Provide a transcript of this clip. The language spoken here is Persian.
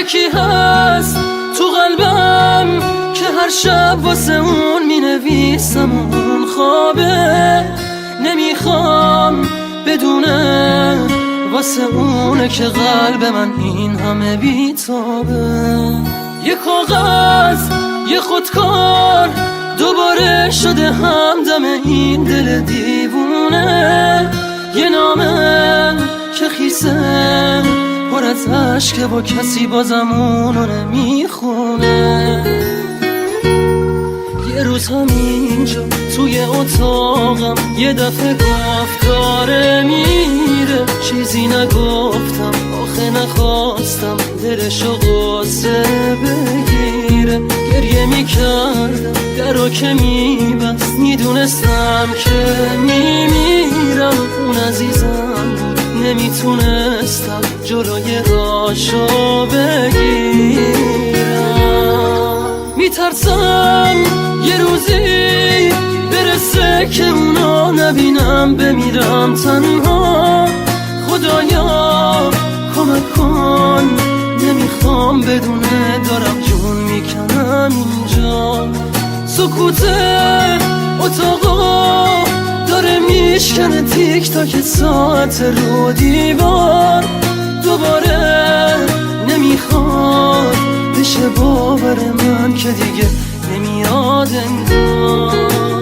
یکی هست تو قلبم که هر شب واسه اون می نویسم اون خوابه، نمیخوام بدونه واسه اونه که قلب من این همه بیتابه. یه کاغذ یه خودکار دوباره شده همدم این دل دیوونه، یه نامه که خیسه پر از عشقه با کسی بازم اونو نمیخونه. یه روز همینجا توی اتاقم یه دفعه گفت داره میره، چیزی نگفتم آخه نخواستم دلشو قصه بگیره. گریه میکردم درو که میبست، میدونستم که میمیرم. اون عزیزم بود نمیتونستم جلوی راشو بگیرم. میترسم یه روزی برسه که اونا نبینم، بمیرم تنها. خدایا کمک کن، نمیخوام بدونه دارم جون میکنم اینجا. سکوت اتاقا داره میشکنه تیک تاک ساعت رو دیوار. دوباره نمیخواد بشه باور من که دیگه نمیاد انگار.